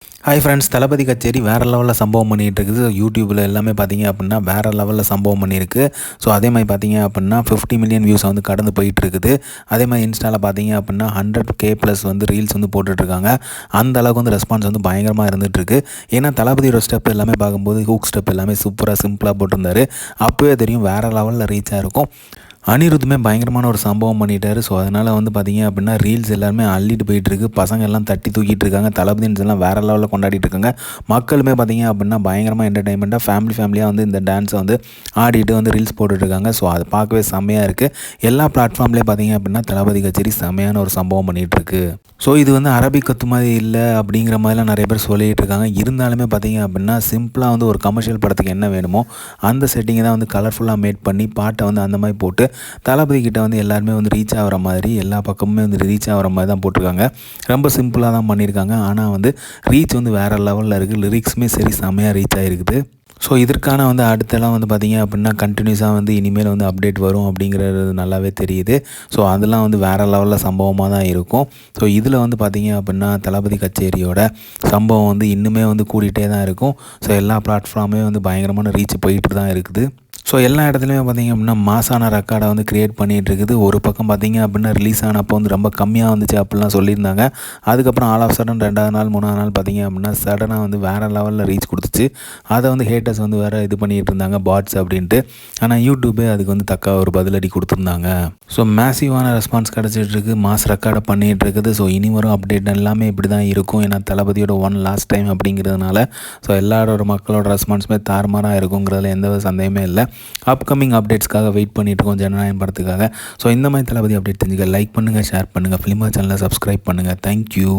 Hi friends, தளபதி கச்சேரி வேறு லெவலில் சம்பவம் பண்ணிகிட்டு இருக்குது. யூடியூப்பில் எல்லாமே பார்த்தீங்க அப்படின்னா வேறு லெவலில் சம்பவம் பண்ணியிருக்கு. ஸோ அதே மாதிரி பார்த்தீங்க அப்படின்னா 50 மில்லியன் வியூஸ் வந்து கடந்து போயிட்டுருக்குது. அதே மாதிரி இன்ஸ்டாவில் பார்த்தீங்க அப்படின்னா 100K ப்ளஸ் வந்து ரீல்ஸ் வந்து போட்டுட்ருக்காங்க. அந்த அளவுக்கு வந்து ரெஸ்பான்ஸ் வந்து பயங்கரமாக இருந்துகிட்ருக்கு. ஏன்னா தளபதியோட ஸ்டெப் எல்லாமே பார்க்கும்போது ஹூக் ஸ்டெப் எல்லாமே சூப்பராக சிம்பிளாக போட்டிருந்தாரு. அப்போவே தெரியும் வேறு லெவலில் ரீச்சாக இருக்கும். அனிருத்துமே பயங்கரமான ஒரு சம்பவம் பண்ணிட்டாரு. ஸோ அதனால் வந்து பார்த்தீங்க அப்படின்னா ரீல்ஸ் எல்லாருமே அள்ளிட்டு போயிட்டுருக்கு. பசங்க எல்லாம் தட்டி தூக்கிட்டு இருக்காங்க. தளபதின்ஸ் எல்லாம் வேறு லெவலில் கொண்டாடிட்டு இருக்காங்க. மக்களுமே பார்த்தீங்க அப்படின்னா பயங்கரமாக என்டர்டைன்மெண்ட்டாக ஃபேமிலியாக வந்து இந்த டான்ஸை வந்து ஆடிட்டு வந்து ரீல்ஸ் போட்டுட்ருக்காங்க. ஸோ அது பார்க்கவே செம்மையாக இருக்குது. எல்லா பிளாட்ஃபார்ம்லேயும் பார்த்தீங்க அப்படின்னா தளபதி கச்சேரி செம்மையான ஒரு சம்பவம் பண்ணிகிட்ருக்கு. ஸோ இது வந்து அரபிக் கத்து மாதிரி இல்லை அப்படிங்கிற மாதிரிலாம் நிறைய பேர் சொல்லிகிட்டு இருக்காங்க. இருந்தாலுமே பார்த்தீங்க அப்படின்னா சிம்பிளாக வந்து ஒரு கமர்ஷியல் படத்துக்கு என்ன வேணுமோ அந்த செட்டிங்கை தான் வந்து கலர்ஃபுல்லாக மேட் பண்ணி பாட்டை வந்து அந்த மாதிரி போட்டு தளபதி கிட்ட வந்து எல்லாருமே வந்து ரீச் ஆகிற மாதிரி எல்லா பக்கமுமே வந்து ரீச் ஆகிற மாதிரி தான் போட்டிருக்காங்க. ரொம்ப சிம்பிளாக தான் பண்ணியிருக்காங்க. ஆனால் வந்து ரீச் வந்து வேறு லெவலில் இருக்குது. லிரிக்ஸுமே சரி செம்மையாக ரீச் ஆகிருக்குது. ஸோ இதற்கான வந்து அடுத்தெல்லாம் வந்து பார்த்திங்க அப்படின்னா கண்டினியூஸாக வந்து இனிமேல் வந்து அப்டேட் வரும் அப்படிங்கிறது நல்லாவே தெரியுது. ஸோ அதெல்லாம் வந்து வேறு லெவலில் சம்பவமாக தான் இருக்கும். ஸோ இதில் வந்து பார்த்திங்க அப்படின்னா தளபதி கச்சேரியோட சம்பவம் வந்து இன்னுமே வந்து கூடிகிட்டே தான் இருக்கும். ஸோ எல்லா பிளாட்ஃபார்மே வந்து பயங்கரமான ரீச் போயிட்டு தான் இருக்குது. ஸோ எல்லா இடத்துலையுமே பார்த்திங்க அப்படின்னா மாசான ரெக்கார்டை வந்து க்ரியேட் பண்ணிகிட்டு இருக்குது. ஒரு பக்கம் பார்த்திங்க அப்படின்னா ரிலீஸ் ஆனப்போ வந்து ரொம்ப கம்மியாக வந்துச்சு அப்படிலாம் சொல்லியிருந்தாங்க. அதுக்கப்புறம் ஆல் ஆஃப் சடன் 2வது நாள் 3வது நாள் பார்த்திங்க அப்படின்னா சடனாக வந்து வேறு லெவலில் ரீச் கொடுத்துச்சு. அதை வந்து ஹேட்டர்ஸ் வந்து வேறு இது பண்ணிகிட்டு இருந்தாங்க பாட்ஸ் அப்படின்ட்டு. ஆனால் யூடியூபே அதுக்கு வந்து தக்க ஒரு பதிலடி கொடுத்துருந்தாங்க. ஸோ மேசிவான ரெஸ்பான்ஸ் கிடச்சிட்ருக்கு. மாஸ் ரெக்கார்டை பண்ணிகிட்டு இருக்குது. ஸோ இனி வரும் அப்டேட் எல்லாமே இப்படி தான் இருக்கும். ஏன்னா தளபதியோட லாஸ்ட் டைம் அப்படிங்கிறதுனால ஸோ எல்லாரோட மக்களோட ரெஸ்பான்ஸுமே தாறுமாறாக இருக்குங்கிறதுல எந்த சந்தேகமே இல்லை. அப்கமிங் அப்டேட்ஸ்க்காக வெயிட் பண்ணிட்டு இருக்கோம் ஜனநாயகம் படத்துக்காக. ஸோ இந்த மாதிரி தளபதி அப்டேட் தெரிஞ்சுக்க லைக் பண்ணுங்கள், ஷேர் பண்ணுங்கள், ஃபிலிமா சேனலை சப்ஸ்கிரைப் பண்ணுங்கள். தேங்க்யூ.